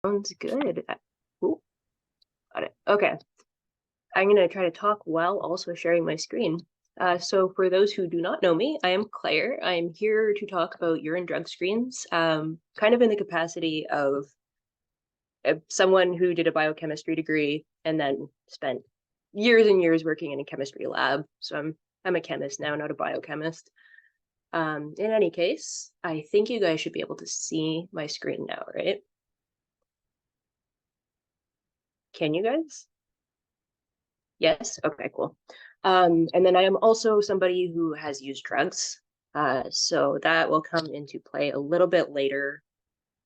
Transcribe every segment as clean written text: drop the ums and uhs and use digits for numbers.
Sounds good. Ooh, got it. Okay. I'm going to try to talk while also sharing my screen. So for those who do not know me, I am Claire. I'm here to talk about urine drug screens, kind of in the capacity of someone who did a biochemistry degree and then spent years and years working in a chemistry lab. So I'm a chemist now, not a biochemist. In any case, I think you guys should be able to see my screen now, right? Can you guys? Yes? Okay, cool. And then I am also somebody who has used drugs. So that will come into play a little bit later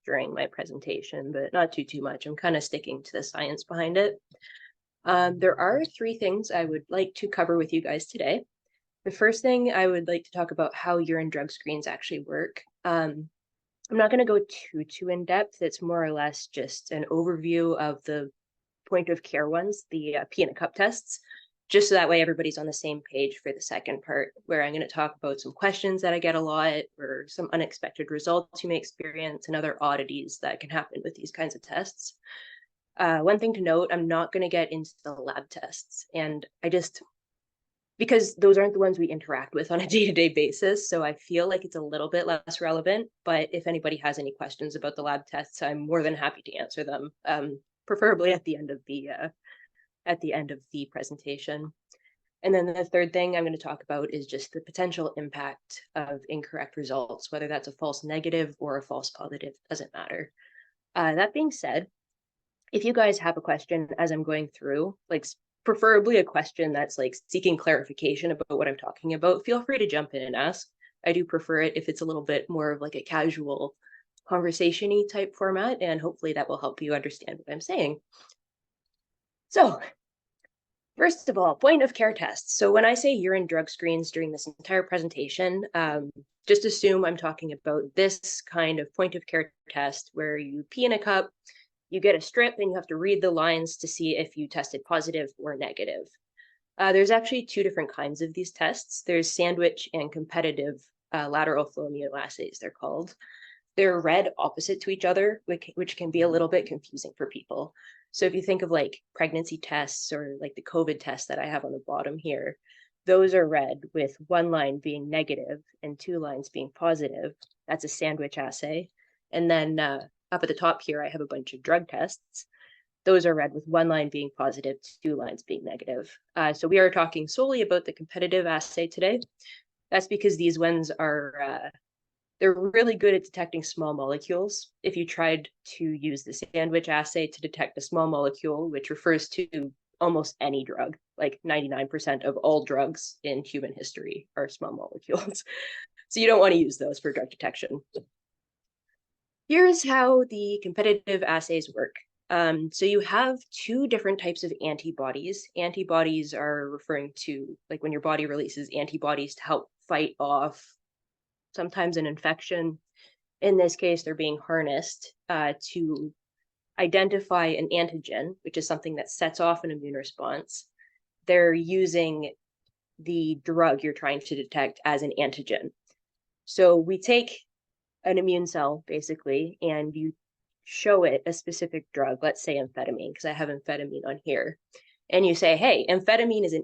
during my presentation, but not too much. I'm kind of sticking to the science behind it. There are three things I would like to cover with you guys today. The first thing I would like to talk about how urine drug screens actually work. I'm not going to go too in depth. It's more or less just an overview of the point of care ones, the pee in a cup tests, just so that way everybody's on the same page for the second part, where I'm going to talk about some questions that I get a lot, or some unexpected results you may experience, and other oddities that can happen with these kinds of tests. One thing to note, I'm not going to get into the lab tests, and because those aren't the ones we interact with on a day-to-day basis, so I feel like it's a little bit less relevant. But if anybody has any questions about the lab tests, I'm more than happy to answer them, preferably at the end of the presentation. And then the third thing I'm going to talk about is just the potential impact of incorrect results, whether that's a false negative or a false positive, doesn't matter. That being said, if you guys have a question as I'm going through, like preferably a question that's like seeking clarification about what I'm talking about, feel free to jump in and ask. I do prefer it if it's a little bit more of like a casual conversation-y type format, and hopefully that will help you understand what I'm saying. So first of all, point of care tests. So when I say urine drug screens during this entire presentation, just assume I'm talking about this kind of point of care test where you pee in a cup, you get a strip, and you have to read the lines to see if you tested positive or negative. There's actually two different kinds of these tests. There's sandwich and competitive lateral flow immunoassays, they're called. They're read opposite to each other, which can be a little bit confusing for people. So if you think of like pregnancy tests or like the COVID test that I have on the bottom here, those are read with one line being negative and two lines being positive. That's a sandwich assay. And then up at the top here, I have a bunch of drug tests. Those are read with one line being positive, two lines being negative. So we are talking solely about the competitive assay today. That's because these ones are they're really good at detecting small molecules. If you tried to use the sandwich assay to detect a small molecule, which refers to almost any drug, like 99% of all drugs in human history are small molecules. So you don't want to use those for drug detection. Here's how the competitive assays work. So you have two different types of antibodies. Antibodies are referring to like when your body releases antibodies to help fight off sometimes an infection. In this case, they're being harnessed to identify an antigen, which is something that sets off an immune response. They're using the drug you're trying to detect as an antigen. So we take an immune cell, basically, and you show it a specific drug, let's say amphetamine, because I have amphetamine on here. And you say, hey, amphetamine is an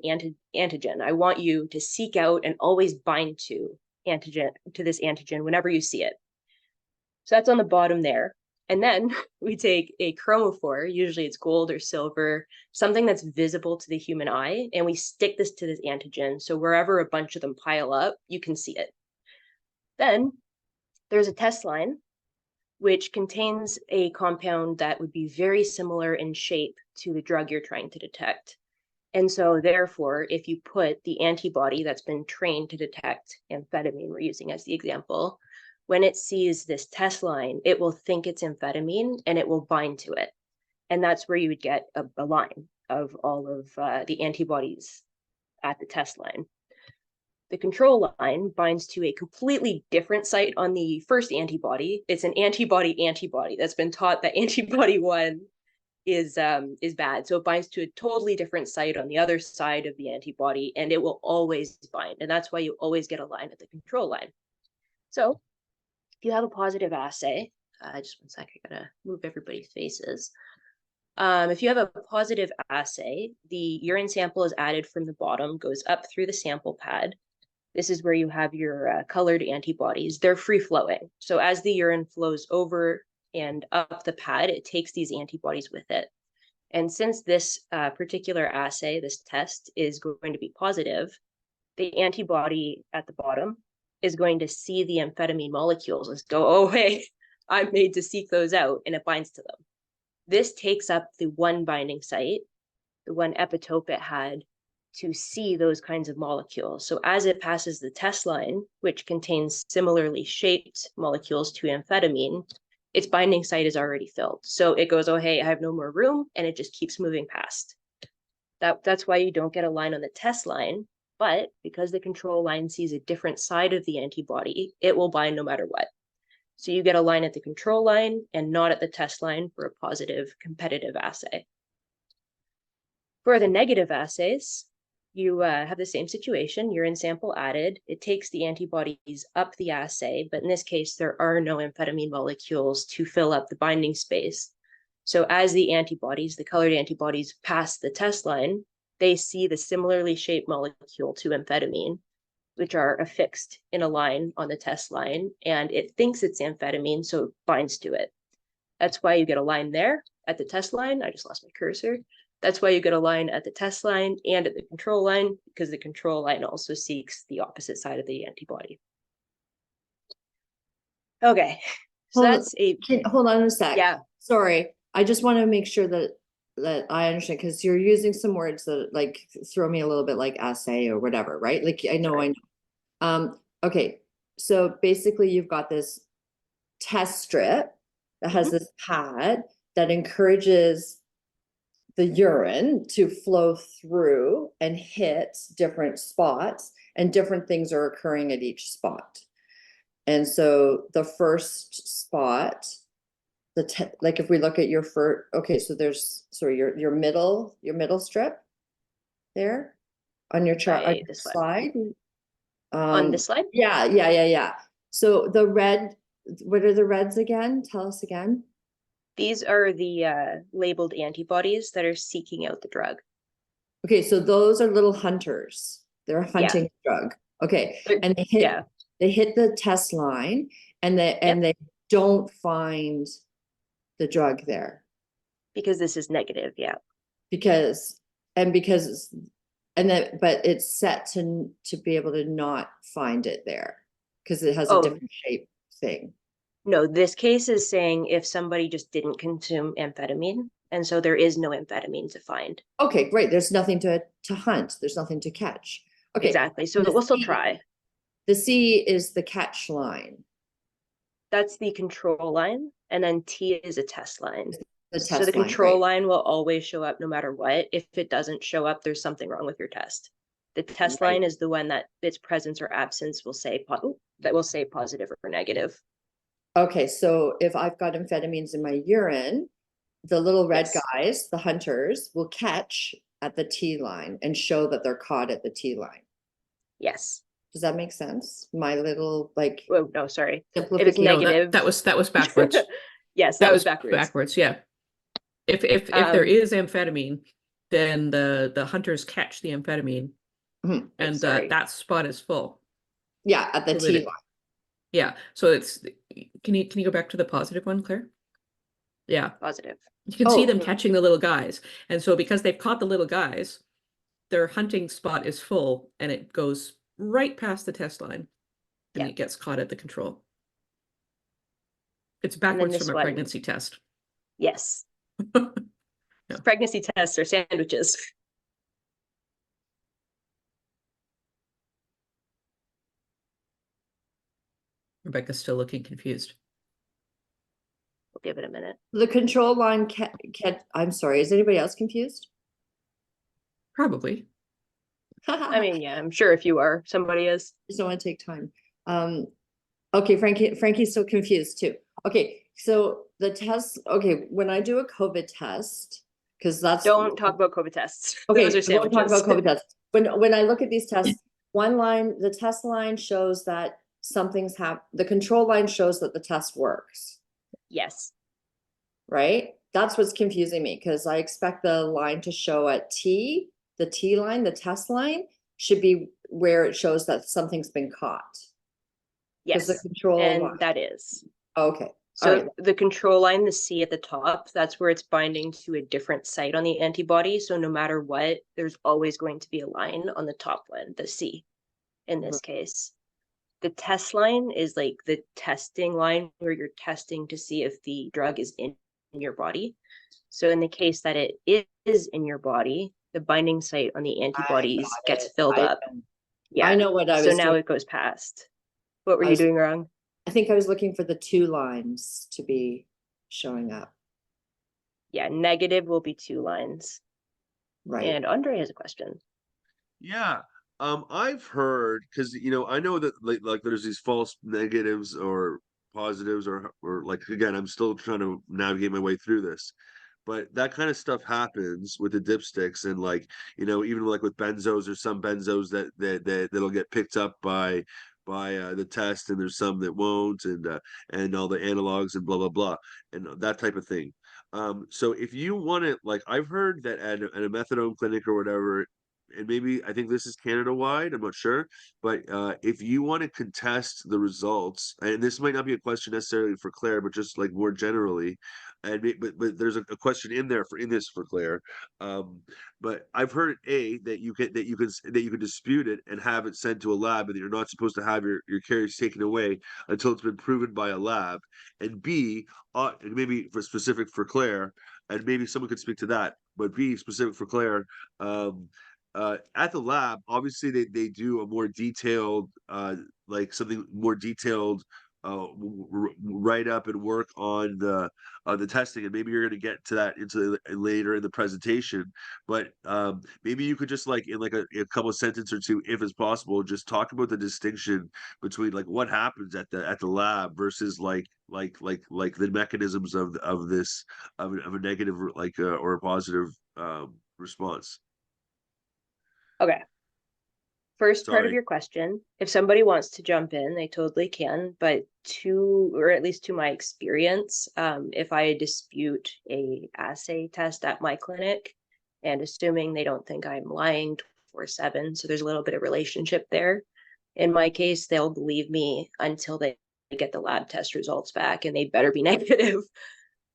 antigen. I want you to seek out and always bind to this antigen whenever you see it. So that's on the bottom there. And then we take a chromophore, usually it's gold or silver, something that's visible to the human eye, and we stick this to this antigen. So wherever a bunch of them pile up, you can see it. Then there's a test line, which contains a compound that would be very similar in shape to the drug you're trying to detect. And so therefore, if you put the antibody that's been trained to detect amphetamine, we're using as the example, when it sees this test line, it will think it's amphetamine and it will bind to it. And that's where you would get a line of all of the antibodies at the test line. The control line binds to a completely different site on the first antibody. It's an antibody that's been taught that antibody 1 is bad. So it binds to a totally different site on the other side of the antibody, and it will always bind. And that's why you always get a line at the control line. So if you have a positive assay, just one sec, I gotta move everybody's faces. If you have a positive assay, the urine sample is added from the bottom, goes up through the sample pad. This is where you have your colored antibodies. They're free flowing. So as the urine flows over and up the pad, it takes these antibodies with it. And since this particular assay, this test is going to be positive, the antibody at the bottom is going to see the amphetamine molecules and go, oh, hey, I'm made to seek those out, and it binds to them. This takes up the one binding site, the one epitope it had to see those kinds of molecules. So as it passes the test line, which contains similarly shaped molecules to amphetamine, its binding site is already filled. So it goes, oh, hey, I have no more room, and it just keeps moving past. That's why you don't get a line on the test line, but because the control line sees a different side of the antibody, it will bind no matter what. So you get a line at the control line and not at the test line for a positive competitive assay. For the negative assays, you have the same situation, urine sample added. It takes the antibodies up the assay, but in this case, there are no amphetamine molecules to fill up the binding space. So as the antibodies, the colored antibodies, pass the test line, they see the similarly shaped molecule to amphetamine, which are affixed in a line on the test line, and it thinks it's amphetamine, so it binds to it. That's why you get a line there at the test line. I just lost my cursor. That's why you get a line at the test line and at the control line, because the control line also seeks the opposite side of the antibody. Okay, so hold on a sec. Yeah. Sorry, I just want to make sure that I understand, because you're using some words that like throw me a little bit, like assay or whatever, right? Like I know. Okay, so basically you've got this test strip that has this pad that encourages the urine to flow through and hit different spots, and different things are occurring at each spot. And so the first spot, like if we look at your first, okay, so there's, sorry, your middle strip there on your chart, on your slide. On this slide? Yeah. So the red, what are the reds again? Tell us again. These are the labeled antibodies that are seeking out the drug. Okay, so those are little hunters. They're hunting the drug. Okay, and they hit the test line, and they don't find the drug there because this is negative. But it's set to be able to not find it there because it has a different shape thing. No, this case is saying if somebody just didn't consume amphetamine, and so there is no amphetamine to find. Okay, great. There's nothing to hunt. There's nothing to catch. Okay, exactly. So we'll still try. The C is the catch line. That's the control line, and then T is a test line. So the control line will always show up no matter what. If it doesn't show up, there's something wrong with your test. The test line is the one that its presence or absence will say positive or negative. Okay, so if I've got amphetamines in my urine, the little red guys, the hunters, will catch at the T line and show that they're caught at the T line. Yes. Does that make sense? My little like. Oh no, sorry. If it's negative, that was backwards. Yes, that was backwards. Backwards, yeah. If there is amphetamine, then the hunters catch the amphetamine, and that spot is full. Yeah, at the T line. Yeah, so it's. Can you go back to the positive one, Claire? Yeah, positive. You can see them catching the little guys, and so because they've caught the little guys, their hunting spot is full, and it goes right past the test line, and it gets caught at the control. It's backwards from a pregnancy test. Yes. Pregnancy tests are sandwiches. Rebecca's still looking confused. We'll give it a minute. The control line I'm sorry, is anybody else confused? Probably. I mean, yeah, I'm sure if you are, somebody is. I just don't want to take time. Okay, Frankie's still confused too. Okay, so the test, when I do a COVID test, because that's don't talk about COVID tests. Okay, those are sandwiches. Don't talk about COVID tests. When I look at these tests, one line, the test line shows that something's happened. The control line shows that the test works. Yes. right? That's what's confusing me, because I expect the line to show at T, the T line, the test line should be where it shows that something's been caught. Because the Yes. control line, And that is. okay, all So right, the control line, the C at the top, that's where it's binding to a different site on the antibody. So no matter what, there's always going to be a line on the top one, the C in this case. The test line is like the testing line where you're testing to see if the drug is in your body. So in the case that it is in your body, the binding site on the I antibodies got gets it. filled up. I Yeah. know what I So was now doing. it goes past. What were you doing wrong? I think I was looking for the 2 lines to be showing up, Yeah, negative will be 2 lines. right? And Andre has a question. Yeah. I've heard, because I know that like there's these false negatives or positives, or like, again, I'm still trying to navigate my way through this. But that kind of stuff happens with the dipsticks, and like, even like with benzos, or some benzos that'll get picked up by the test, and there's some that won't, and all the analogs and blah blah blah, and that type of thing. So if you want to, like, I've heard that at a methadone clinic or whatever, and maybe I think this is Canada wide, I'm not sure, but if you want to contest the results, and this might not be a question necessarily for Claire, but just like more generally, but there's a question in there in this for Claire. But I've heard that you can dispute it and have it sent to a lab, and that you're not supposed to have your carriers taken away until it's been proven by a lab. And B, maybe for specific for Claire, and maybe someone could speak to that, but B, specific for Claire, at the lab, obviously they do a more detailed, like something more detailed, write up and work on the testing, and maybe you're going to get to that later in the presentation. But maybe you could just, like, in like a couple of sentences or two, if it's possible, just talk about the distinction between like what happens at the lab versus like the mechanisms of this, of a negative, like, or a positive response. Okay. First part of Sorry. your question, if somebody wants to jump in, they totally can, but or at least to my experience, if I dispute a assay test at my clinic, and assuming they don't think I'm lying 24/7, so there's a little bit of relationship there. In my case, they'll believe me until they get the lab test results back, and they better be negative.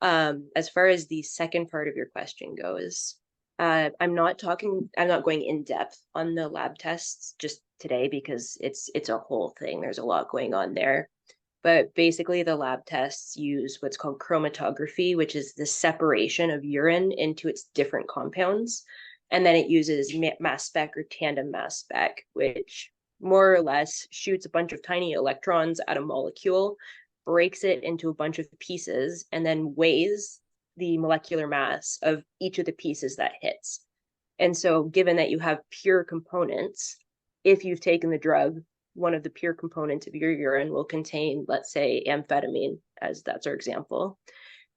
As far as the second part of your question goes, I'm not going in depth on the lab tests just today, because it's a whole thing. There's a lot going on there. But basically, the lab tests use what's called chromatography, which is the separation of urine into its different compounds. And then it uses mass spec or tandem mass spec, which more or less shoots a bunch of tiny electrons at a molecule, breaks it into a bunch of pieces, and then weighs the molecular mass of each of the pieces that hits. And so, given that you have pure components, if you've taken the drug, one of the pure components of your urine will contain, let's say, amphetamine, as that's our example.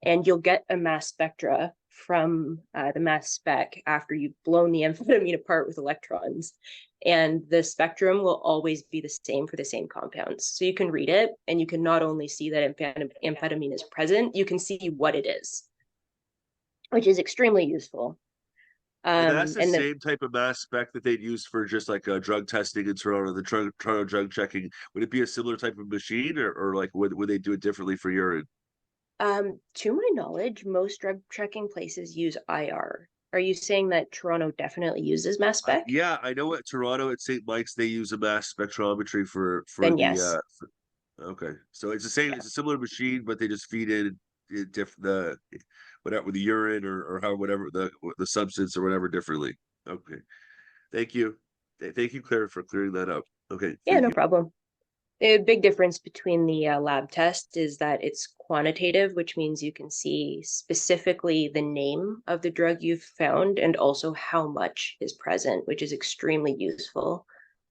And you'll get a mass spectra from the mass spec after you've blown the amphetamine apart with electrons. And the spectrum will always be the same for the same compounds. So you can read it, and you can not only see that amphetamine is present, you can see what it is, which is extremely useful. And that's the same type of mass spec that they'd use for just like drug testing in Toronto, the Toronto drug checking. Would it be a similar type of machine, or like would they do it differently for urine? To my knowledge, most drug checking places use IR. Are you saying that Toronto definitely uses mass spec? Yeah, I know at Toronto, at St. Mike's, they use a mass spectrometry for Then the yes. okay. So it's the same, Yeah. it's a similar machine, but they just feed in the whatever, with the urine, or how, whatever the substance or whatever, differently. Okay. Thank you. Thank you, Claire, for clearing that up. Okay, Yeah, thank no you. problem. The big difference between the lab test is that it's quantitative, which means you can see specifically the name of the drug you've found and also how much is present, which is extremely useful.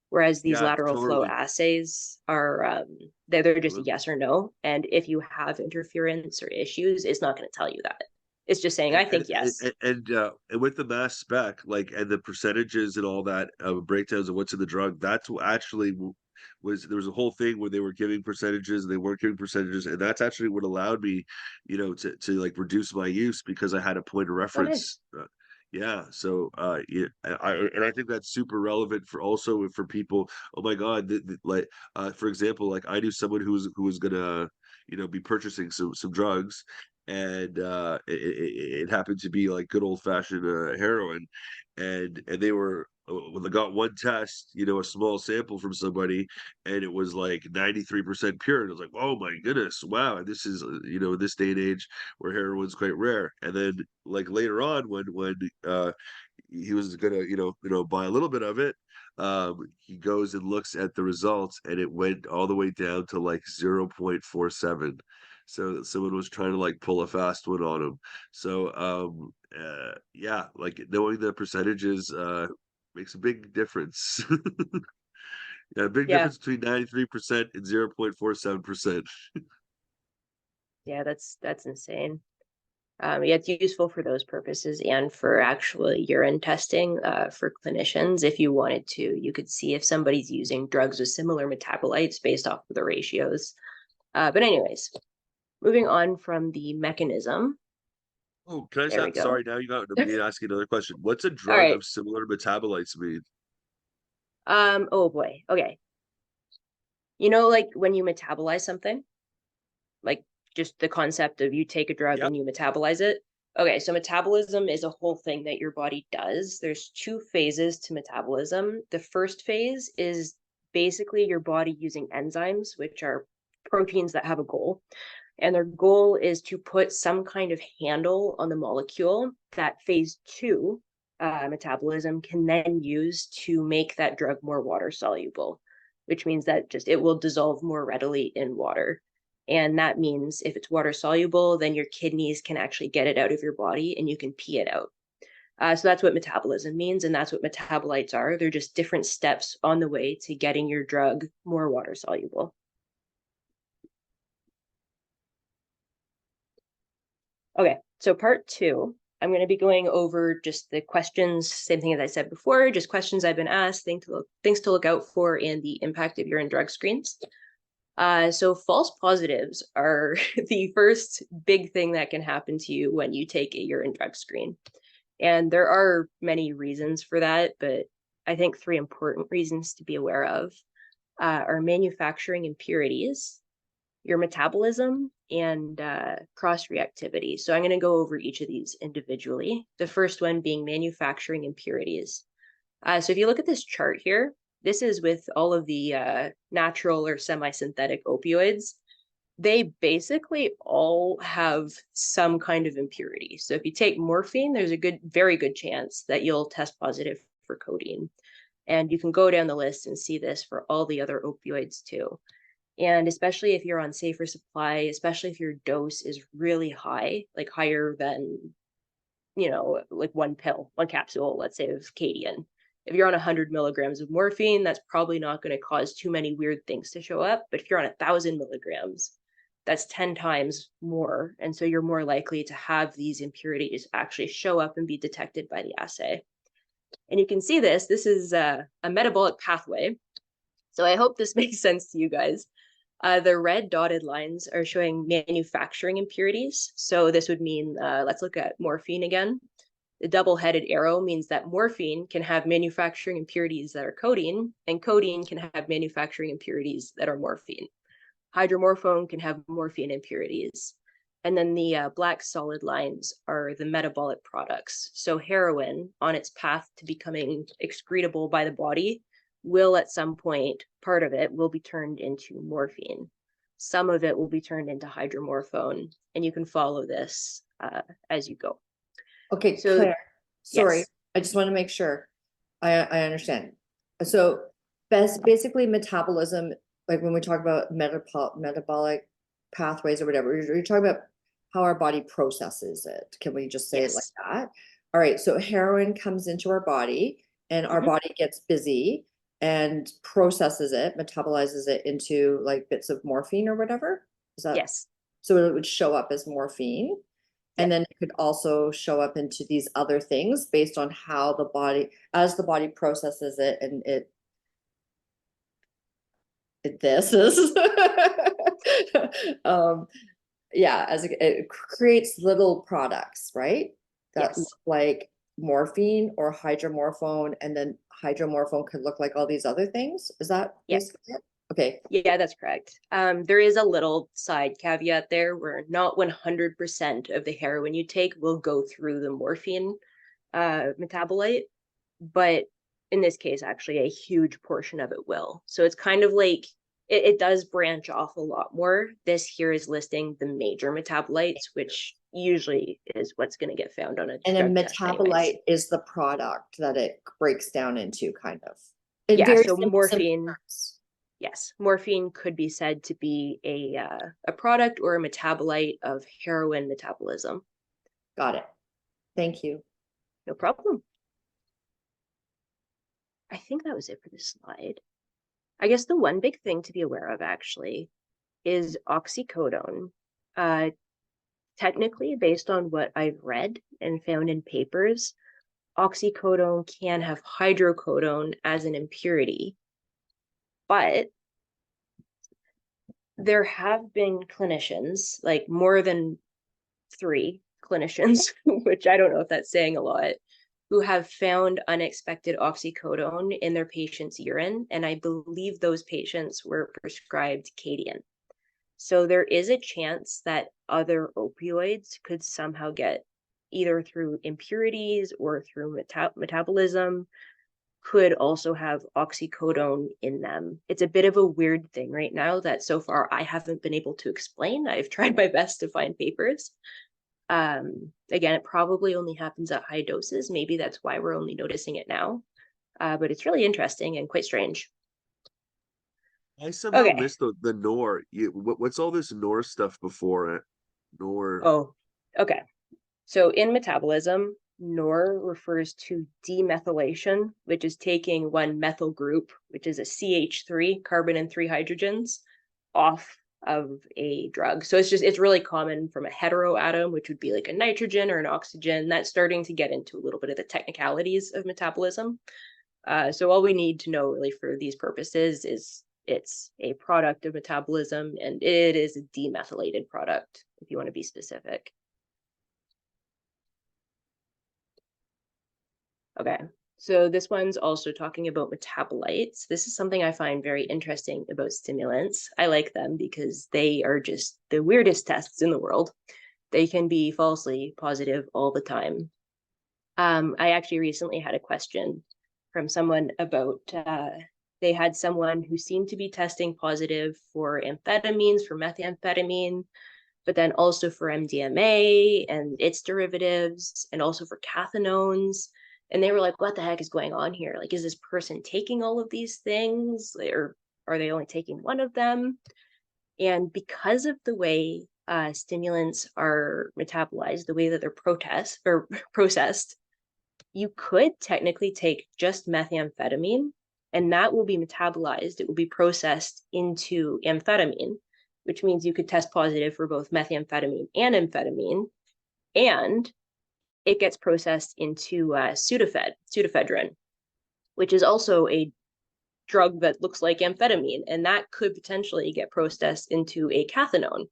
Whereas these Yeah, lateral flow totally. assays are they're just yes or no. And if you have interference or issues, it's not going to tell you that. It's just saying, I think yes. And with the mass spec, like, and the percentages and all that, breakdowns of what's in the drug, that's actually was there was a whole thing where they were giving percentages and they weren't giving percentages, and that's actually what allowed me, to like reduce my use because I had a point of Oh, nice. reference. Yeah, so yeah, I think that's super relevant for also for people. Oh my God, like for example, like I knew someone who was gonna be purchasing some drugs, and it happened to be like good old fashioned heroin, and they were when they got one test, a small sample from somebody, and it was like 93% pure, and it was like, oh my goodness, wow, this is in this day and age where heroin's quite rare. And then like later on when he was gonna buy a little bit of it, he goes and looks at the results, and it went all the way down to like 0.47. So someone was trying to like pull a fast one on him. So yeah, like knowing the percentages makes a big difference. Yeah, a big Yeah. difference between 93% and 0.47%. Yeah, that's insane. Yeah, it's useful for those purposes and for actually urine testing for clinicians. If you wanted to, you could see if somebody's using drugs with similar metabolites based off of the ratios. But anyways, moving on from the mechanism. Oh, can I There we just go. sorry, now you got me to ask you another question. What's a All drug right. of similar metabolites mean? Oh boy. Okay. Like when you metabolize something, like just the concept of you take a drug Yep. and you metabolize it. Okay, so metabolism is a whole thing that your body does. There's two phases to metabolism. The first phase is basically your body using enzymes, which are proteins that have a goal. And their goal is to put some kind of handle on the molecule that phase two metabolism can then use to make that drug more water soluble, which means that just it will dissolve more readily in water. And that means if it's water soluble, then your kidneys can actually get it out of your body and you can pee it out. So that's what metabolism means. And that's what metabolites are. They're just different steps on the way to getting your drug more water soluble. Okay, so part two, I'm going to be going over just the questions, same thing as I said before, just questions I've been asked, things to look out for, and the impact of urine drug screens. So false positives are the first big thing that can happen to you when you take a urine drug screen. And there are many reasons for that, but I think three important reasons to be aware of are manufacturing impurities, your metabolism, and cross-reactivity. So I'm going to go over each of these individually. The first one being manufacturing impurities. So if you look at this chart here, this is with all of the natural or semi-synthetic opioids. They basically all have some kind of impurity. So if you take morphine, there's a very good chance that you'll test positive for codeine. And you can go down the list and see this for all the other opioids too. And especially if you're on safer supply, especially if your dose is really high, like higher than, like one capsule, let's say, of Cadian. If you're on 100 milligrams of morphine, that's probably not going to cause too many weird things to show up. But if you're on 1,000 milligrams, that's 10 times more. And so you're more likely to have these impurities actually show up and be detected by the assay. And you can see this is a metabolic pathway. So I hope this makes sense to you guys. The red dotted lines are showing manufacturing impurities. So this would mean, let's look at morphine again. The double-headed arrow means that morphine can have manufacturing impurities that are codeine, and codeine can have manufacturing impurities that are morphine. Hydromorphone can have morphine impurities. And then the black solid lines are the metabolic products. So heroin, on its path to becoming excretable by the body, will at some point, part of it will be turned into morphine. Some of it will be turned into hydromorphone, and you can follow this as you go. Okay, So, Claire, sorry, yes. I just want to make sure I understand. So basically metabolism, like when we talk about metabolic pathways or whatever, you're talking about how our body processes it. Can we just say it like that? All right, so heroin comes into our body and our body gets busy and processes it, metabolizes it into like bits of morphine or whatever. Is that? Yes. So it would show up as morphine. And then it could also show up into these other things based on how as the body processes it, and it. this is yeah, it creates little products, right? That Yes. look like morphine or hydromorphone, and then hydromorphone could look like all these other things. Is that Yep. basically it? Okay. Yeah, that's correct. There is a little side caveat there where not 100% of the heroin you take will go through the morphine metabolite, but in this case, actually, a huge portion of it will. So it's kind of like it does branch off a lot more. This here is listing the major metabolites, which usually is what's going to get found on a And a drug test anyways. metabolite is the product that it breaks down into, kind of. In Yeah, very so simple morphine. terms. Yes, morphine could be said to be a product or a metabolite of heroin metabolism. Got it. Thank you. No problem. I think that was it for this slide. I guess the one big thing to be aware of actually is oxycodone. Technically, based on what I've read and found in papers, oxycodone can have hydrocodone as an impurity. But there have been clinicians, like more than 3 clinicians, which I don't know if that's saying a lot, who have found unexpected oxycodone in their patients' urine. And I believe those patients were prescribed Cadian. So there is a chance that other opioids could somehow get, either through impurities or through metabolism, could also have oxycodone in them. It's a bit of a weird thing right now that so far I haven't been able to explain. I've tried my best to find papers. Again, it probably only happens at high doses. Maybe that's why we're only noticing it now. But it's really interesting and quite strange. I somehow Okay. missed the NOR. What's all this NOR stuff before it? NOR. Oh, okay. So in metabolism, NOR refers to demethylation, which is taking one methyl group, which is a CH3, carbon and 3 hydrogens, off of a drug. So it's really common from a heteroatom, which would be like a nitrogen or an oxygen. That's starting to get into a little bit of the technicalities of metabolism. So all we need to know really for these purposes is it's a product of metabolism, and it is a demethylated product, if you want to be specific. Okay, so this one's also talking about metabolites. This is something I find very interesting about stimulants. I like them because they are just the weirdest tests in the world. They can be falsely positive all the time. I actually recently had a question from someone about they had someone who seemed to be testing positive for amphetamines, for methamphetamine, but then also for MDMA and its derivatives, and also for cathinones. And they were like, what the heck is going on here? Like, is this person taking all of these things, or are they only taking one of them? And because of the way stimulants are metabolized, the way that they're processed, you could technically take just methamphetamine, and that will be metabolized. It will be processed into amphetamine, which means you could test positive for both methamphetamine and amphetamine, and it gets processed into pseudoephedrine, which is also a drug that looks like amphetamine, and that could potentially get processed into a cathinone.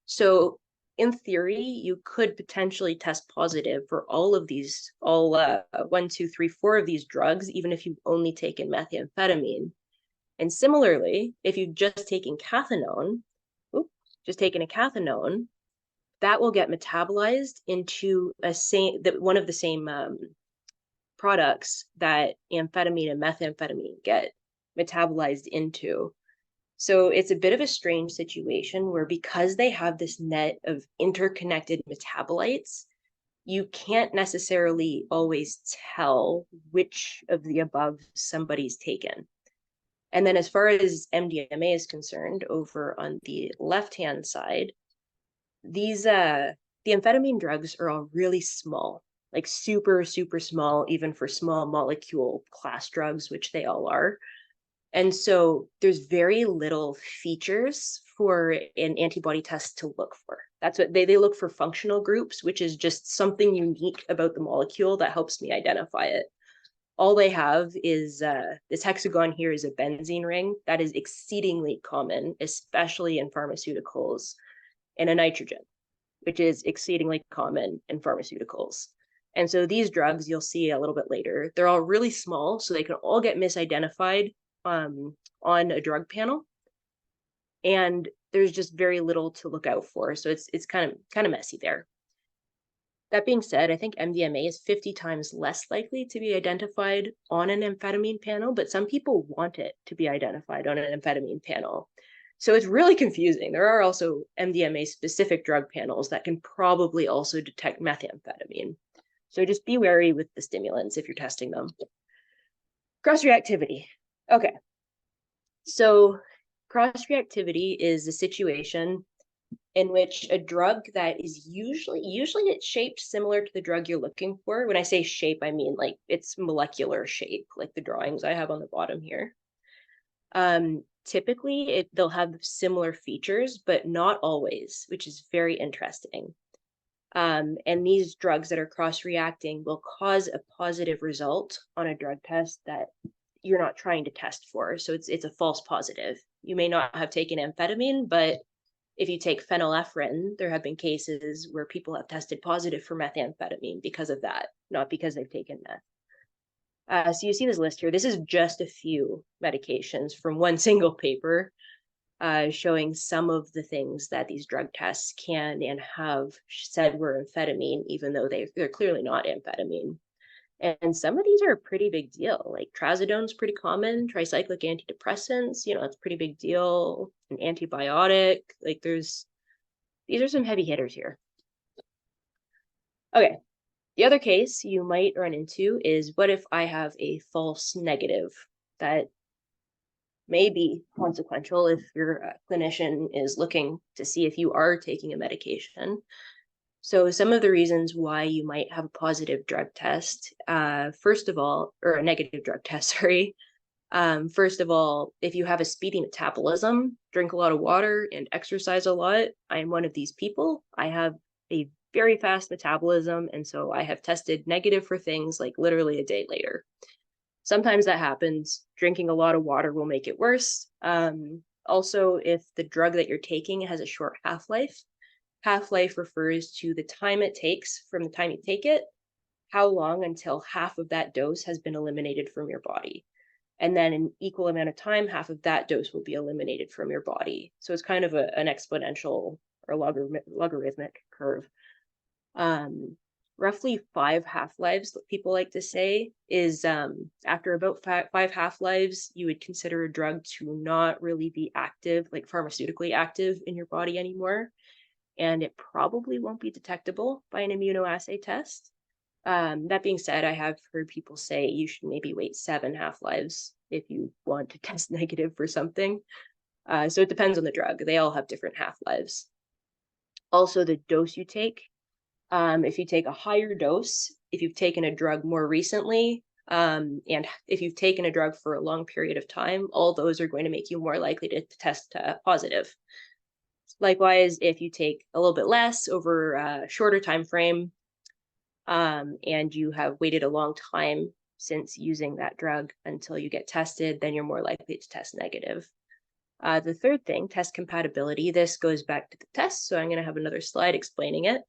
So in theory, you could potentially test positive for all of these, 1, 2, 3, 4 of these drugs, even if you've only taken methamphetamine. And similarly, if you've just taken cathinone, that will get metabolized into one of the same products that amphetamine and methamphetamine get metabolized into. So it's a bit of a strange situation where, because they have this net of interconnected metabolites, you can't necessarily always tell which of the above somebody's taken. And then as far as MDMA is concerned, over on the left-hand side, the amphetamine drugs are all really small, like super, super small, even for small molecule class drugs, which they all are. And so there's very little features for an antibody test to look for. That's what they look for: functional groups, which is just something unique about the molecule that helps me identify it. All they have is this hexagon here is a benzene ring that is exceedingly common, especially in pharmaceuticals, and a nitrogen, which is exceedingly common in pharmaceuticals. And so these drugs you'll see a little bit later, they're all really small, so they can all get misidentified on a drug panel. And there's just very little to look out for. So it's kind of messy there. That being said, I think MDMA is 50 times less likely to be identified on an amphetamine panel, but some people want it to be identified on an amphetamine panel. So it's really confusing. There are also MDMA specific drug panels that can probably also detect methamphetamine. So just be wary with the stimulants if you're testing them. Cross-reactivity. Okay. So cross-reactivity is a situation in which a drug that is usually it's shaped similar to the drug you're looking for. When I say shape, I mean like its molecular shape, like the drawings I have on the bottom here. Typically, they'll have similar features, but not always, which is very interesting. And these drugs that are cross-reacting will cause a positive result on a drug test that you're not trying to test for. So it's a false positive. You may not have taken amphetamine, but if you take phenylephrine, there have been cases where people have tested positive for methamphetamine because of that, not because they've taken meth. So you see this list here. This is just a few medications from one single paper showing some of the things that these drug tests can and have said were amphetamine, even though they're clearly not amphetamine. And some of these are a pretty big deal. Like trazodone's pretty common, tricyclic antidepressants, it's a pretty big deal. An antibiotic, like these are some heavy hitters here. Okay, the other case you might run into is, what if I have a false negative that may be consequential if your clinician is looking to see if you are taking a medication. So some of the reasons why you might have a positive drug test, first of all, or a negative drug test, sorry. First of all, if you have a speedy metabolism, drink a lot of water and exercise a lot, I am one of these people. I have a very fast metabolism, and so I have tested negative for things like literally a day later. Sometimes that happens. Drinking a lot of water will make it worse. Also, if the drug that you're taking has a short half-life, half-life refers to the time it takes from the time you take it, how long until half of that dose has been eliminated from your body. And then an equal amount of time, half of that dose will be eliminated from your body. So it's kind of an exponential or logarithmic curve. Roughly 5 half-lives, people like to say, is after about 5 half-lives, you would consider a drug to not really be active, like pharmaceutically active in your body anymore. And it probably won't be detectable by an immunoassay test. That being said, I have heard people say you should maybe wait 7 half-lives if you want to test negative for something. So it depends on the drug. They all have different half-lives. Also, the dose you take. If you take a higher dose, if you've taken a drug more recently, and if you've taken a drug for a long period of time, all those are going to make you more likely to test positive. Likewise, if you take a little bit less over a shorter time frame, and you have waited a long time since using that drug until you get tested, then you're more likely to test negative. The third thing, test compatibility. This goes back to the test, so I'm going to have another slide explaining it.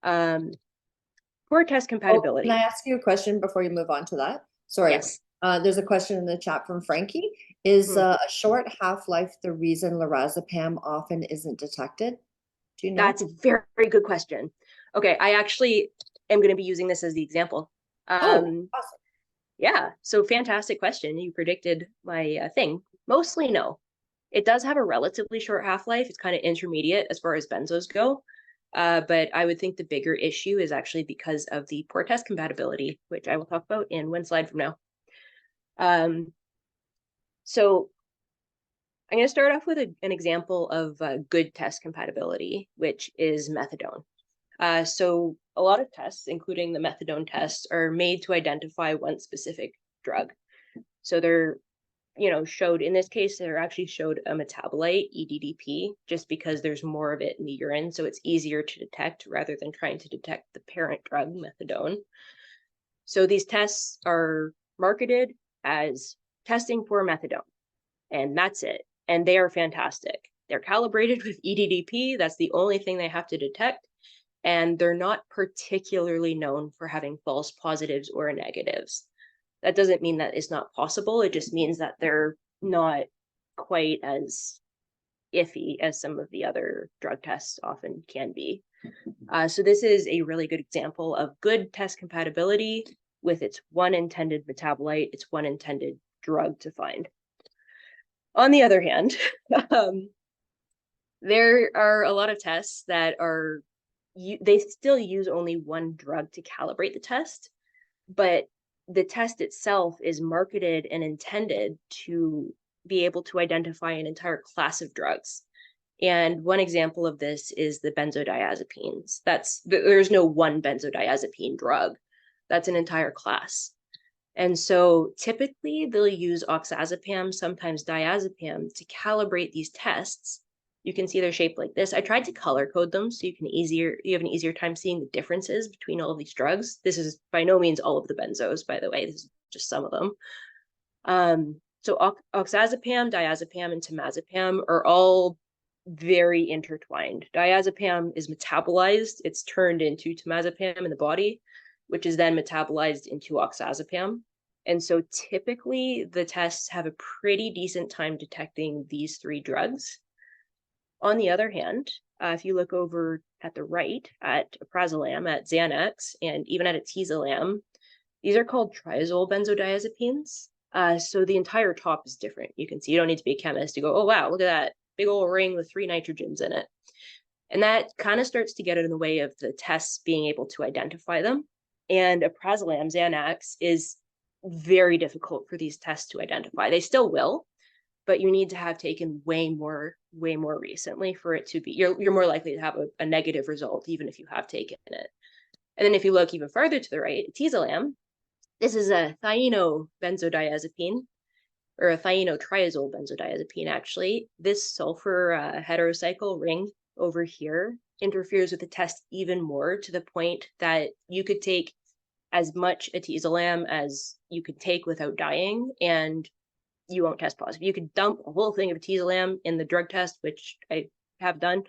For test compatibility. Can I ask you a question before you move on to that? Sorry. Yes. There's a question in the chat from Frankie. Is a short half-life the reason lorazepam often isn't detected? Do you know? That's a very, very good question. Okay, I actually am going to be using this as the example. Awesome. Yeah, so fantastic question. You predicted my thing. Mostly no. It does have a relatively short half-life. It's kind of intermediate as far as benzos go. But I would think the bigger issue is actually because of the poor test compatibility, which I will talk about in one slide from now. So I'm going to start off with an example of good test compatibility, which is methadone. So a lot of tests, including the methadone tests, are made to identify one specific drug. So they're showed, in this case, they're actually showed a metabolite, EDDP, just because there's more of it in the urine, so it's easier to detect rather than trying to detect the parent drug, methadone. So these tests are marketed as testing for methadone, and that's it. And they are fantastic. They're calibrated with EDDP. That's the only thing they have to detect. And they're not particularly known for having false positives or negatives. That doesn't mean that it's not possible. It just means that they're not quite as iffy as some of the other drug tests often can be. So this is a really good example of good test compatibility with its one intended metabolite, its one intended drug to find. On the other hand, there are a lot of tests that are, they still use only one drug to calibrate the test, but the test itself is marketed and intended to be able to identify an entire class of drugs. And one example of this is the benzodiazepines. There's no one benzodiazepine drug. That's an entire class. And so typically they'll use oxazepam, sometimes diazepam, to calibrate these tests. You can see they're shaped like this. I tried to color code them so you have an easier time seeing the differences between all of these drugs. This is by no means all of the benzos, by the way. This is just some of them. So oxazepam, diazepam, and temazepam are all very intertwined. Diazepam is metabolized. It's turned into temazepam in the body, which is then metabolized into oxazepam. And so typically the tests have a pretty decent time detecting these three drugs. On the other hand, if you look over at the right at aprazolam, at Xanax, and even at atezolam, these are called triazole benzodiazepines. So the entire top is different. You can see you don't need to be a chemist to go, oh, wow, look at that big old ring with 3 nitrogens in it. And that kind of starts to get in the way of the tests being able to identify them. And aprazolam, Xanax, is very difficult for these tests to identify. They still will, but you need to have taken way more recently for it to be, you're more likely to have a negative result, even if you have taken it. And then if you look even farther to the right, atezolam, this is a thienobenzodiazepine, or a thienotriazole benzodiazepine, actually. This sulfur heterocycle ring over here interferes with the test even more, to the point that you could take as much atezolam as you could take without dying, and you won't test positive. You could dump a whole thing of atezolam in the drug test, which I have done.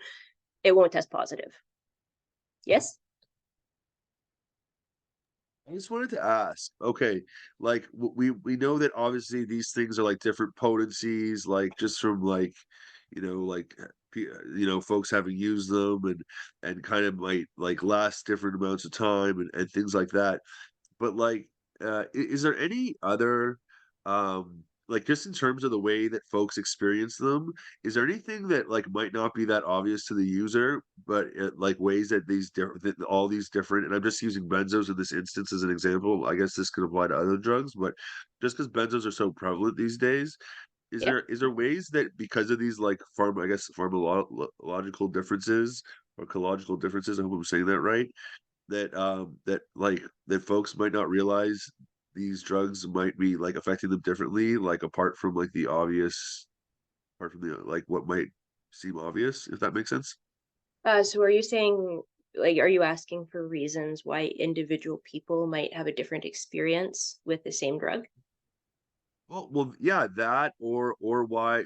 It won't test positive. Yes? I just wanted to ask, okay, like we know that obviously these things are like different potencies, like just from like, like folks having used them and kind of might like last different amounts of time and things like that. But like, is there any other, like just in terms of the way that folks experience them, is there anything that like might not be that obvious to the user, but like ways that all these different, and I'm just using benzos in this instance as an example. I guess this could apply to other drugs, but just because benzos are so prevalent these days, Yeah. is there ways that because of these like pharmacological differences or ecological differences, I hope I'm saying that right, that folks might not realize these drugs might be like affecting them differently, like apart from like the obvious, apart from the like what might seem obvious, if that makes sense. So are you saying, like, are you asking for reasons why individual people might have a different experience with the same drug? Well, yeah, that or why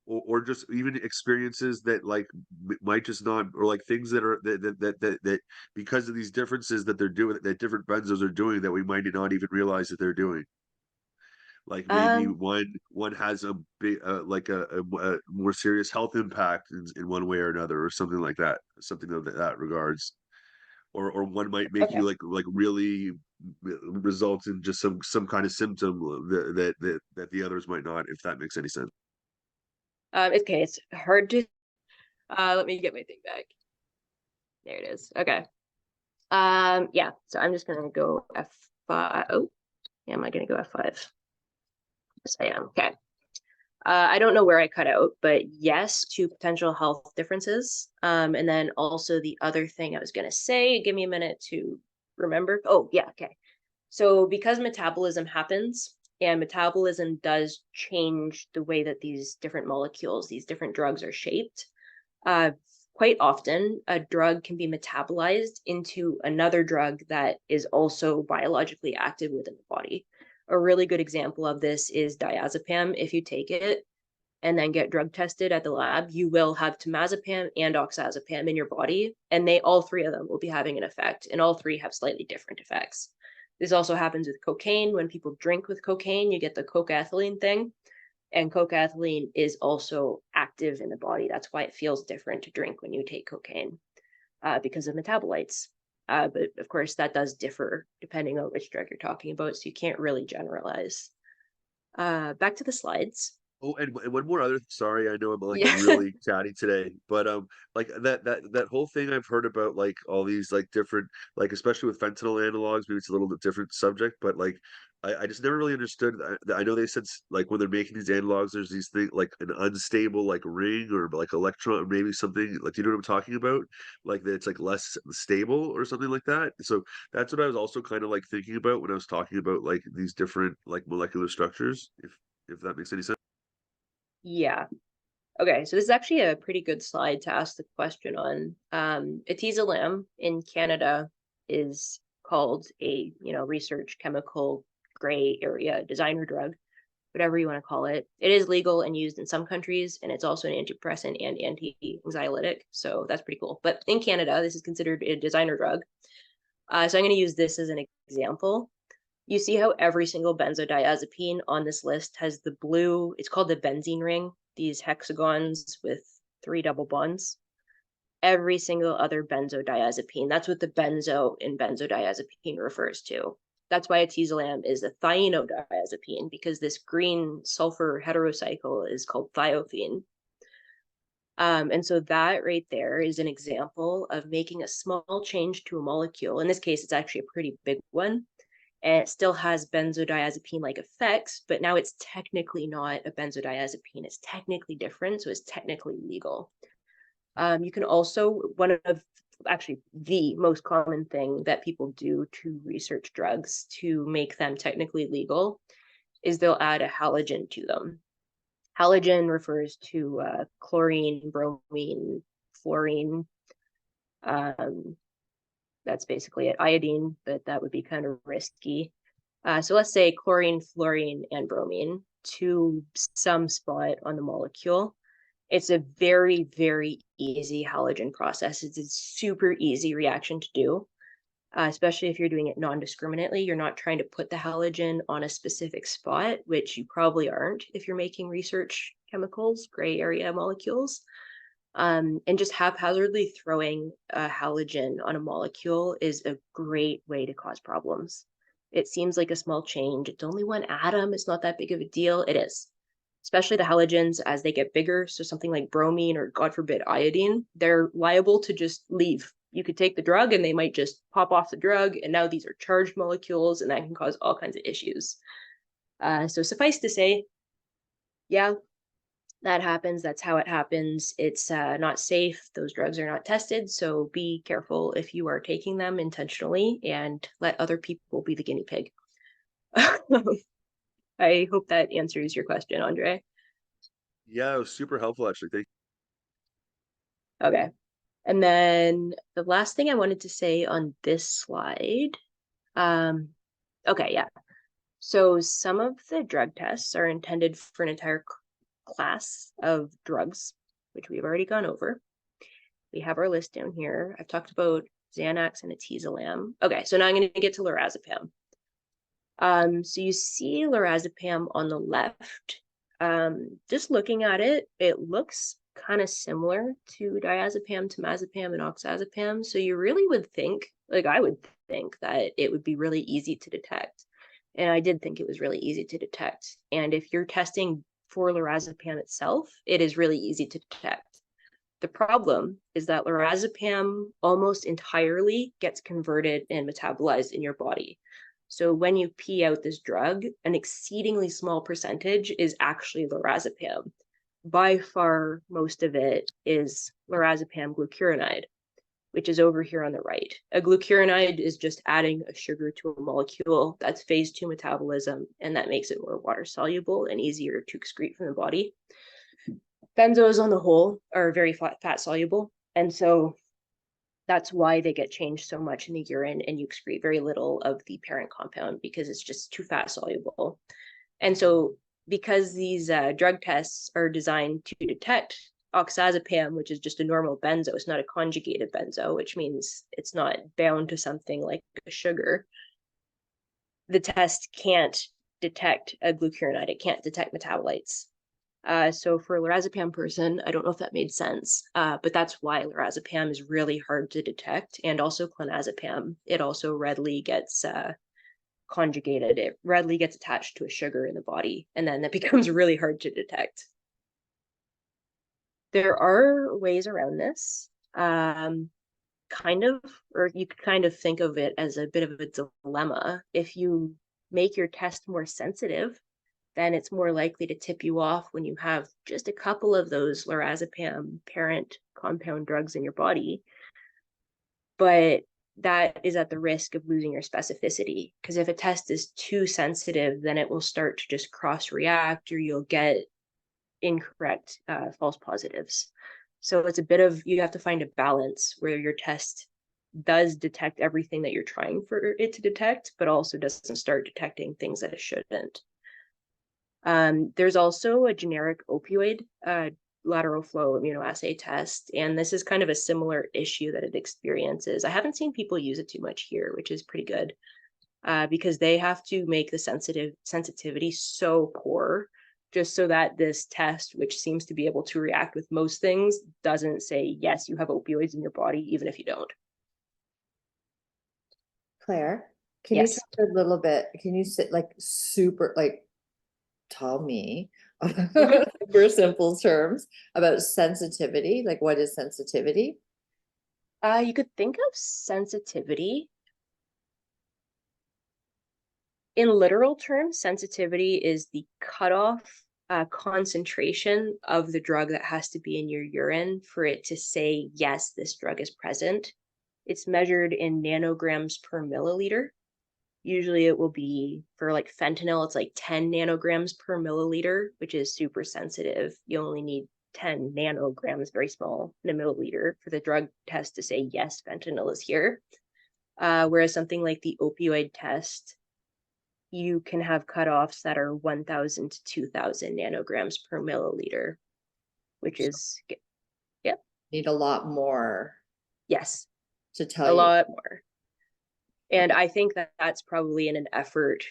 or just even experiences that like might just not, or like things that are that because of these differences that they're doing, that different benzos are doing, that we might not even realize that they're doing. Like maybe Um, one has a big like a more serious health impact in one way or another, or something like that, something of that regards, or one might make okay. you like really result in just some kind of symptom that the others might not, if that makes any sense. Okay, it's hard to, let me get my thing back. There it is. Okay. Yeah, so I'm just gonna go F5. Oh, yeah, am I gonna go F5? Yes, I am. Okay. I don't know where I cut out, but yes to potential health differences. And then also the other thing I was gonna say, give me a minute to remember. Oh, yeah, okay. So because metabolism happens, and metabolism does change the way that these different molecules, these different drugs are shaped, quite often a drug can be metabolized into another drug that is also biologically active within the body. A really good example of this is diazepam. If you take it and then get drug tested at the lab, you will have temazepam and oxazepam in your body, and all three of them will be having an effect, and all three have slightly different effects. This also happens with cocaine. When people drink with cocaine, you get the cocaethylene thing, and cocaethylene is also active in the body. That's why it feels different to drink when you take cocaine, because of metabolites. But of course, that does differ depending on which drug you're talking about, so you can't really generalize. Back to the slides. Oh, and one more other, sorry, I know I'm like Yeah. really chatty today, but like that whole thing I've heard about, like all these like different, like especially with fentanyl analogs, maybe it's a little bit different subject, but like I just never really understood. I know they said like when they're making these analogs, there's these things like an unstable like ring or like electron, or maybe something like, you know what I'm talking about? Like that it's like less stable or something like that. So that's what I was also kind of like thinking about when I was talking about like these different like molecular structures, if that makes any sense. Yeah. Okay, so this is actually a pretty good slide to ask the question on. Atizalam in Canada is called a, research chemical gray area designer drug, whatever you want to call it. It is legal and used in some countries, and it's also an antidepressant and anti-anxiolytic, so that's pretty cool. But in Canada, this is considered a designer drug. So I'm going to use this as an example. You see how every single benzodiazepine on this list has the blue, it's called the benzene ring, these hexagons with 3 double bonds. Every single other benzodiazepine, that's what the benzo in benzodiazepine refers to. That's why atizalam is a thienodiazepine, because this green sulfur heterocycle is called thiophene. And so that right there is an example of making a small change to a molecule. In this case, it's actually a pretty big one. And it still has benzodiazepine-like effects, but now it's technically not a benzodiazepine. It's technically different, so it's technically legal. You can also, one of actually the most common thing that people do to research drugs to make them technically legal is they'll add a halogen to them. Halogen refers to chlorine, bromine, fluorine. That's basically it. Iodine, but that would be kind of risky. So let's say chlorine, fluorine, and bromine to some spot on the molecule. It's a very, very easy halogen process. It's a super easy reaction to do, especially if you're doing it non-discriminately. You're not trying to put the halogen on a specific spot, which you probably aren't if you're making research chemicals, gray area molecules. And just haphazardly throwing a halogen on a molecule is a great way to cause problems. It seems like a small change. It's only one atom. It's not that big of a deal. It is. Especially the halogens as they get bigger. So something like bromine or, God forbid, iodine, they're liable to just leave. You could take the drug and they might just pop off the drug. And now these are charged molecules and that can cause all kinds of issues. So suffice to say, yeah, that happens. That's how it happens. It's not safe. Those drugs are not tested. So be careful if you are taking them intentionally and let other people be the guinea pig. I hope that answers your question, Andre. Yeah, it was super helpful actually. Thank Okay. And then the last thing I wanted to say on this slide, okay, yeah. So some of the drug tests are intended for an entire class of drugs, which we've already gone over. We have our list down here. I've talked about Xanax and atizalam. Okay, so now I'm going to get to lorazepam. So you see lorazepam on the left. Just looking at it, it looks kind of similar to diazepam, temazepam, and oxazepam. So you really would think, like I would think, that it would be really easy to detect. And I did think it was really easy to detect. And if you're testing for lorazepam itself, it is really easy to detect. The problem is that lorazepam almost entirely gets converted and metabolized in your body. So when you pee out this drug, an exceedingly small percentage is actually lorazepam. By far, most of it is lorazepam glucuronide, which is over here on the right. A glucuronide is just adding a sugar to a molecule. That's phase 2 metabolism, and that makes it more water soluble and easier to excrete from the body. Benzos on the whole are very fat soluble, And so that's why they get changed so much in the urine, and you excrete very little of the parent compound because it's just too fat soluble. And so because these drug tests are designed to detect oxazepam, which is just a normal benzo, it's not a conjugated benzo, which means it's not bound to something like a sugar, the test can't detect a glucuronide. It can't detect metabolites. So for a lorazepam person, I don't know if that made sense, but that's why lorazepam is really hard to detect, and also clonazepam. It also readily gets conjugated. It readily gets attached to a sugar in the body, and then it becomes really hard to detect. There are ways around this, kind of, or you could kind of think of it as a bit of a dilemma. If you make your test more sensitive, then it's more likely to tip you off when you have just a couple of those lorazepam parent compound drugs in your body. But that is at the risk of losing your specificity, because if a test is too sensitive, then it will start to just cross-react, or you'll get incorrect false positives. So it's a bit of, you have to find a balance where your test does detect everything that you're trying for it to detect, but also doesn't start detecting things that it shouldn't. There's also a generic opioid lateral flow immunoassay test, and this is kind of a similar issue that it experiences. I haven't seen people use it too much here, which is pretty good, because they have to make the sensitivity so poor just so that this test, which seems to be able to react with most things, doesn't say, yes, you have opioids in your body, even if you don't. Claire, can Yes. you talk a little bit, can you sit like super, like, tell me for simple terms about sensitivity, like what is sensitivity? You could think of sensitivity in literal terms. Sensitivity is the cutoff concentration of the drug that has to be in your urine for it to say, yes, this drug is present. It's measured in nanograms per milliliter. Usually it will be, for like fentanyl, it's like 10 nanograms per milliliter, which is super sensitive. You only need 10 nanograms, very small, in a milliliter for the drug test to say, yes, fentanyl is here. Whereas something like the opioid test, you can have cutoffs that are 1,000 to 2,000 nanograms per milliliter, which is, yeah. Need a lot more Yes, to tell a you. lot more. And I think that that's probably in an effort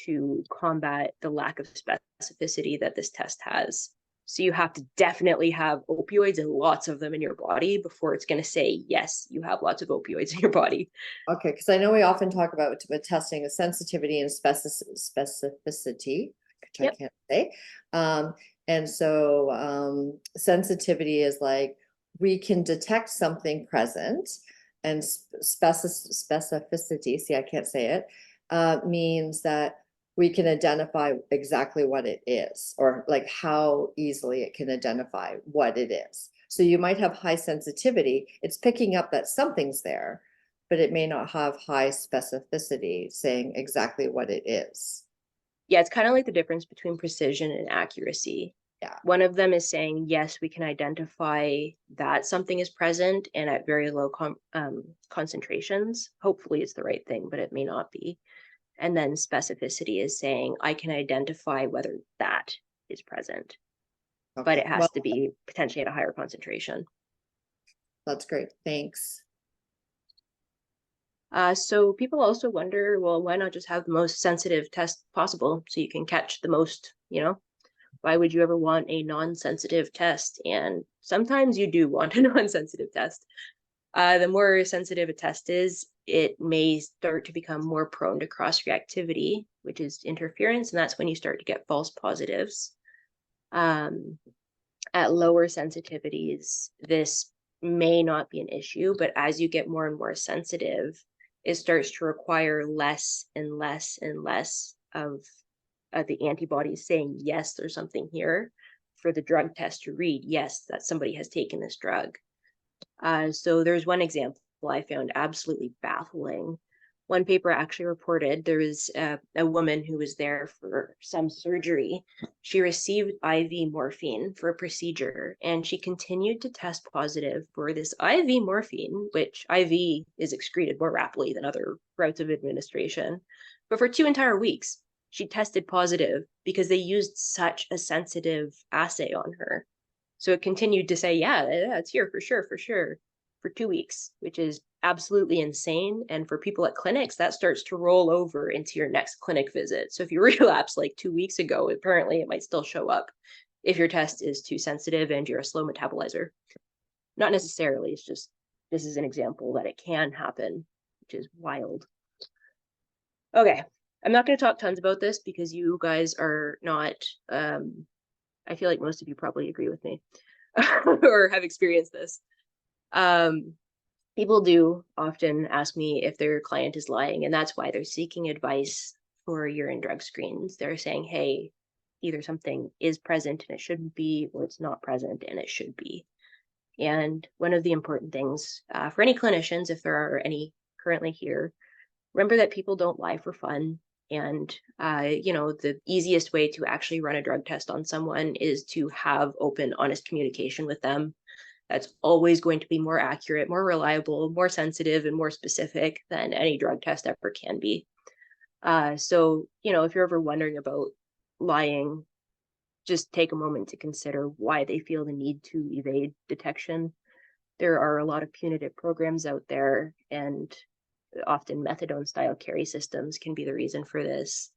to combat the lack of specificity that this test has. So you have to definitely have opioids and lots of them in your body before it's going to say, yes, you have lots of opioids in your body. Okay, because I know we often talk about with testing the sensitivity and specificity, which Yep. I can't say. And so sensitivity is like, we can detect something present, and specificity, see, I can't say it, means that we can identify exactly what it is, or like how easily it can identify what it is. So you might have high sensitivity, it's picking up that something's there, but it may not have high specificity saying exactly what it is. Yeah, it's kind of like the difference between precision and accuracy. Yeah. One of them is saying, yes, we can identify that something is present and at very low concentrations. Hopefully it's the right thing, but it may not be. And then specificity is saying, I can identify whether that is present, Okay. but it has Well, to be potentially at a higher concentration. that's great. Thanks. So people also wonder, well, why not just have the most sensitive test possible so you can catch the most, why would you ever want a non-sensitive test? And sometimes you do want a non-sensitive test. The more sensitive a test is, it may start to become more prone to cross-reactivity, which is interference, and that's when you start to get false positives. At lower sensitivities, this may not be an issue, but as you get more and more sensitive, it starts to require less and less and less of the antibodies saying, yes, there's something here, for the drug test to read, yes, that somebody has taken this drug. So there's one example I found absolutely baffling, One paper actually reported there was a woman who was there for some surgery. She received IV morphine for a procedure, and she continued to test positive for this IV morphine, which IV is excreted more rapidly than other routes of administration. But for 2 entire weeks, she tested positive because they used such a sensitive assay on her. So it continued to say, yeah, it's here for sure, for 2 weeks, which is absolutely insane. And for people at clinics, that starts to roll over into your next clinic visit. So if you relapse like 2 weeks ago, apparently it might still show up if your test is too sensitive and you're a slow metabolizer. Not necessarily, it's just, this is an example that it can happen, which is wild. Okay, I'm not going to talk tons about this because you guys are not, I feel like most of you probably agree with me or have experienced this. People do often ask me if their client is lying, and that's why they're seeking advice for urine drug screens. They're saying, hey, either something is present and it shouldn't be, or it's not present and it should be. And one of the important things for any clinicians, if there are any currently here, remember that people don't lie for fun. And, the easiest way to actually run a drug test on someone is to have open, honest communication with them. That's always going to be more accurate, more reliable, more sensitive, and more specific than any drug test ever can be. So, if you're ever wondering about lying, just take a moment to consider why they feel the need to evade detection. There are a lot of punitive programs out there, and often methadone style carry systems can be the reason for this.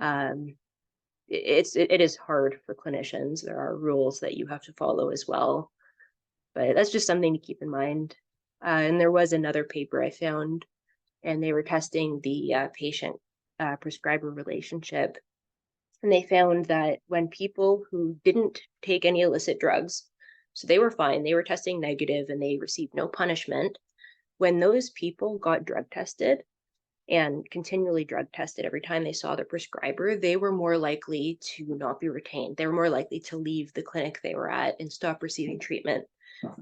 It is hard for clinicians. There are rules that you have to follow as well, but that's just something to keep in mind. And there was another paper I found, and they were testing the patient prescriber relationship, and they found that when people who didn't take any illicit drugs, so they were fine, they were testing negative and they received no punishment, when those people got drug tested and continually drug tested every time they saw their prescriber, they were more likely to not be retained. They were more likely to leave the clinic they were at and stop receiving treatment,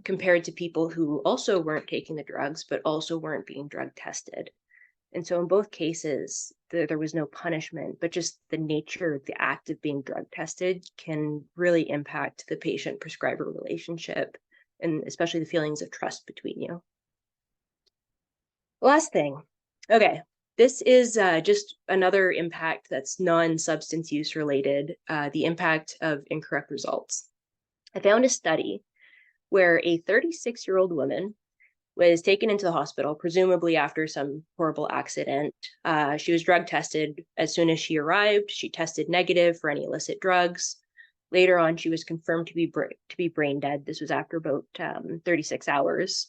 compared to people who also weren't taking the drugs, but also weren't being drug tested. And so in both cases, there was no punishment, but just the nature of the act of being drug tested can really impact the patient-prescriber relationship, and especially the feelings of trust between you. Last thing. Okay, this is just another impact that's non-substance use related, the impact of incorrect results. I found a study where a 36-year-old woman was taken into the hospital, presumably after some horrible accident. She was drug tested as soon as she arrived. She tested negative for any illicit drugs. Later on, she was confirmed to be brain dead. This was after about 36 hours.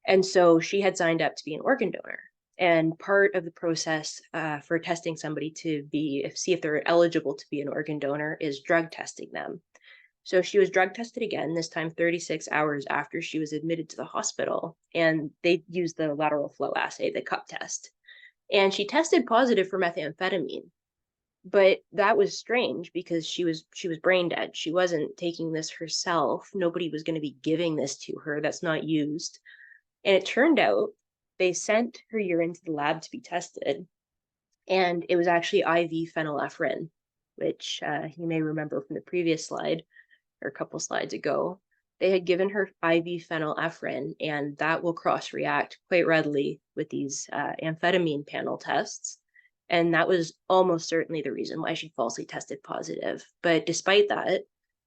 And so she had signed up to be an organ donor. And part of the process for testing somebody to see if they're eligible to be an organ donor is drug testing them. So she was drug tested again, this time 36 hours after she was admitted to the hospital. And they used the lateral flow assay, the cup test. And she tested positive for methamphetamine. But that was strange because she was brain dead. She wasn't taking this herself. Nobody was going to be giving this to her. That's not used. And it turned out they sent her urine to the lab to be tested. And it was actually IV phenylephrine, which you may remember from the previous slide, or a couple slides ago. They had given her IV phenylephrine, and that will cross-react quite readily with these amphetamine panel tests. And that was almost certainly the reason why she falsely tested positive. But despite that,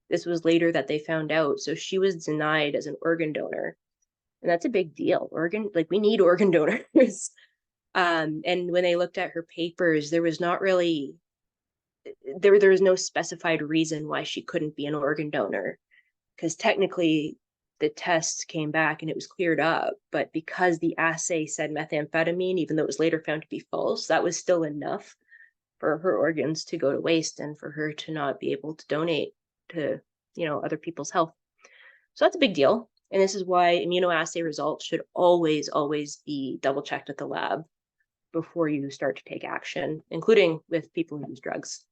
this was later that they found out. So she was denied as an organ donor. And that's a big deal. We need organ donors. And when they looked at her papers, there was not really, there was no specified reason why she couldn't be an organ donor, because technically the tests came back and it was cleared up, but because the assay said methamphetamine, even though it was later found to be false, that was still enough for her organs to go to waste and for her to not be able to donate to, other people's health. So that's a big deal. And this is why immunoassay results should always, always be double checked at the lab before you start to take action, including with people who use drugs.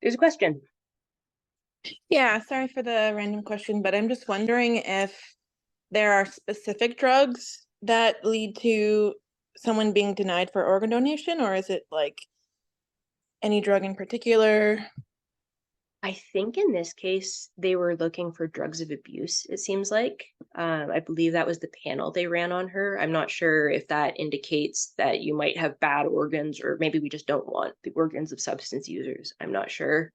There's a question. Yeah, sorry for the random question, but I'm just wondering if there are specific drugs that lead to someone being denied for organ donation, or is it like any drug in particular? I think in this case, they were looking for drugs of abuse, it seems like. I believe that was the panel they ran on her. I'm not sure if that indicates that you might have bad organs, or maybe we just don't want the organs of substance users. I'm not sure.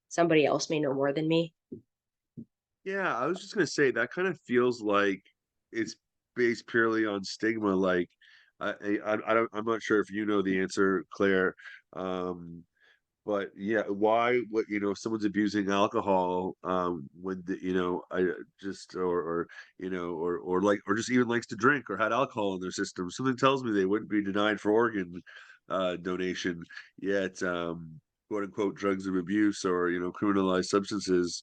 Somebody else may know more than me. Yeah, I was just gonna say that kind of feels like it's based purely on stigma. Like, I don't, I'm not sure if you know the answer, Claire. Um, but yeah, why? What if someone's abusing alcohol, when I just or just even likes to drink or had alcohol in their system. Something tells me they wouldn't be denied for organ donation. Yet, quote unquote, drugs of abuse or criminalized substances.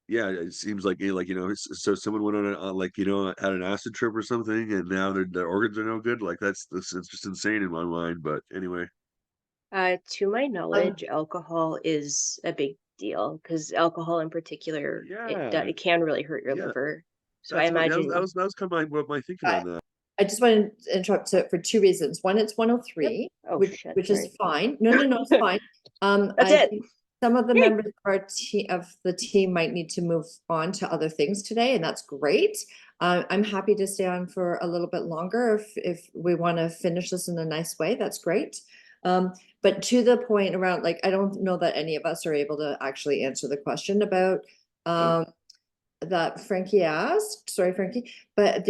Yeah, it seems like so someone went on had an acid trip or something, and now their organs are no good. Like it's just insane in my mind. But anyway, To my knowledge, alcohol is a big deal because alcohol in particular, yeah, it can really hurt your yeah, liver. So I that's what imagine, that was kind of my thinking I on that. I just want to interrupt for two reasons. One, it's 103, oh which shit, which sorry. is fine. No, it's fine. That's I it. think some of the Yay. members of the team might need to move on to other things today, and that's great. I'm happy to stay on for a little bit longer if we want to finish this in a nice way. That's great. But to the point around, like, I don't know that any of us are able to actually answer the question about that Frankie asked. Sorry, Frankie. But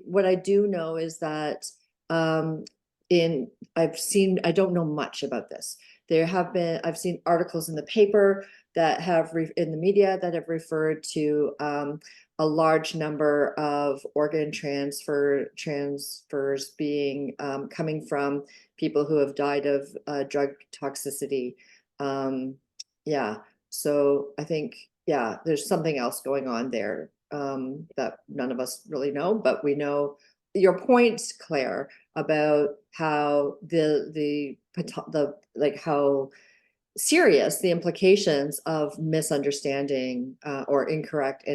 what I do know is that I don't know much about this. I've seen articles in the paper that have in the media that have referred to a large number of organ transfers being coming from people who have died of drug toxicity. Yeah, so I think, yeah, there's something else going on there that none of us really know, but we know your point, Claire, about how how serious the implications of misunderstanding or incorrect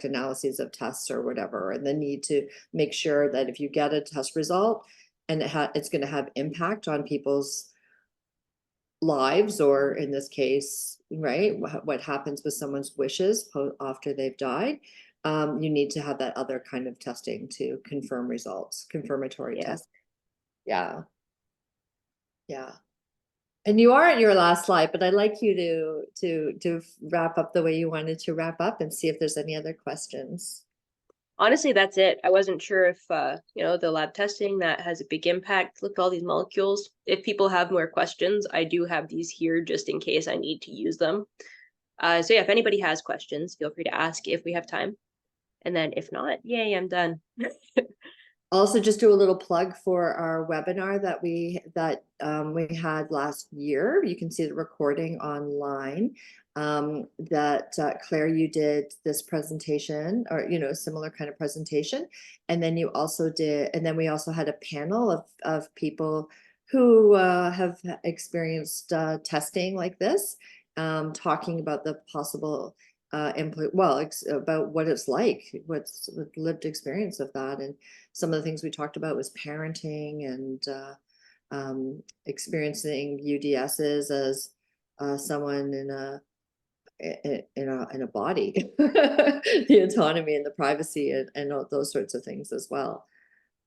analyses of tests or whatever, and the need to make sure that if you get a test result and it's going to have impact on people's lives, or in this case, right, what happens with someone's wishes after they've died, you need to have that other kind of testing to confirm results, confirmatory tests. Yeah. And you are at your last slide, but I'd like you to wrap up the way you wanted to wrap up and see if there's any other questions. Honestly, that's it. I wasn't sure if the lab testing that has a big impact. Look at all these molecules. If people have more questions, I do have these here just in case I need to use them. So yeah, if anybody has questions, feel free to ask if we have time. And then if not, yay, I'm done. Also, just do a little plug for our webinar that we had last year. You can see the recording online. Claire, you did this presentation, or a similar kind of presentation, and then you also did, and then we also had a panel of people who have experienced testing like this, talking about the possible about what it's like, what's the lived experience of that. And some of the things we talked about was parenting and experiencing UDSs as someone in a body, the autonomy and the privacy and all those sorts of things as well.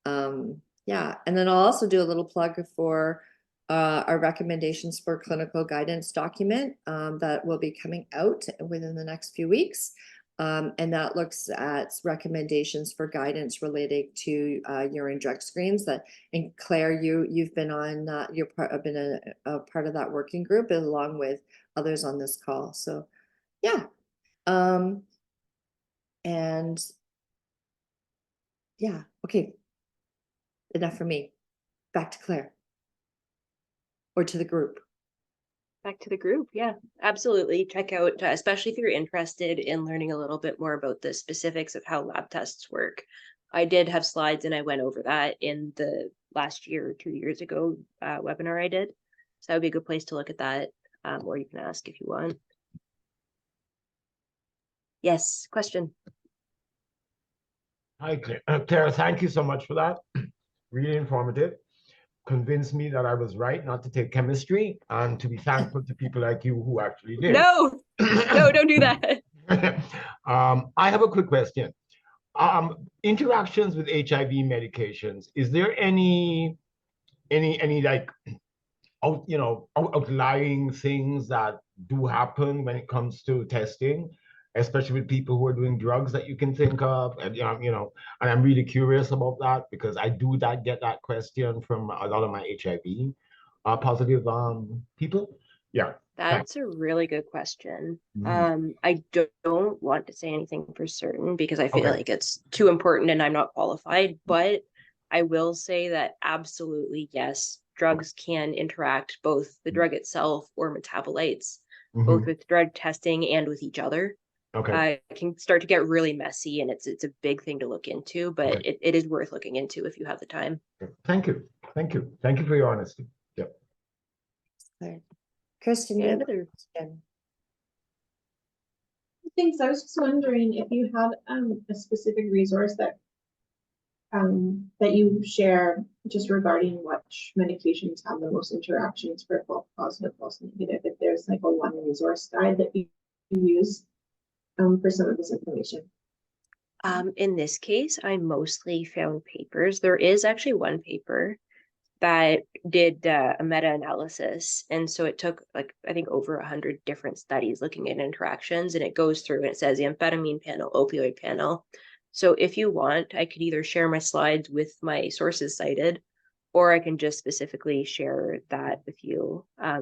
Yeah, and then I'll also do a little plug for our recommendations for clinical guidance document that will be coming out within the next few weeks. And that looks at recommendations for guidance related to urine drug screens. And Claire, you've been on been a part of that working group along with others on this call. So yeah, and yeah, okay, enough for me. Back to Claire. Or to the group. Back to the group. Yeah, absolutely. Check out, especially if you're interested in learning a little bit more about the specifics of how lab tests work. I did have slides and I went over that in the last year or 2 years ago webinar I did. So that would be a good place to look at that, or you can ask if you want. Yes, question. Hi, Claire. Claire, thank you so much for that. really informative. Convinced me that I was right not to take chemistry, and to be thankful to people like you who actually did. No, no, don't do that. I have a quick question. Interactions with HIV medications, is there any like outlying things that do happen when it comes to testing, especially with people who are doing drugs that you can think of? And and I'm really curious about that, because I do get that question from a lot of my HIV positive people. Yeah. That's a really good question. Mm. I don't want to say anything for certain because I feel Okay. like it's too important and I'm not qualified, but I will say that absolutely yes, drugs can interact, both the drug itself or metabolites, both Mhm. with drug testing and with each other. Okay. It can start to get really messy and it's a big thing to look into, but Okay. it is worth looking into if you have the time. Thank you. Thank you. Thank you for your honesty. Yep. Right. Kristen, you Yeah, have a another question. Thanks. I was just wondering if you had a specific resource that you share just regarding which medications have the most interactions for false positive, false negative. If there's like a one resource guide that you use for some of this information. In this case, I mostly found papers. There is actually one paper that did a meta-analysis, and so it took like I think over 100 different studies looking at interactions, and it goes through and it says the amphetamine panel, opioid panel. So if you want, I could either share my slides with my sources cited, or I can just specifically share that with you. I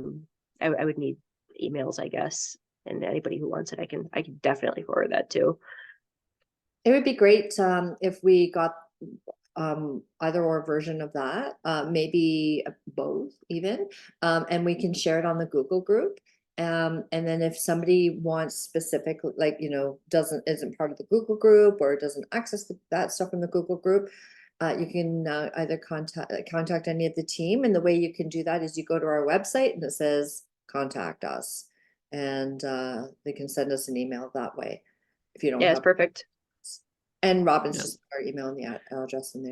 would need emails, I guess, and anybody who wants it, I can definitely forward that too. It would be great if we got either or version of that, maybe both even, and we can share it on the Google group. And then if somebody wants specific, like, isn't part of the Google group or doesn't access that stuff in the Google group, you can either contact any of the team. And the way you can do that is you go to our website and it says contact us, and they can send us an email that way if you don't Yeah, it's have. perfect. And Robin's Yeah. just our email and the address in there.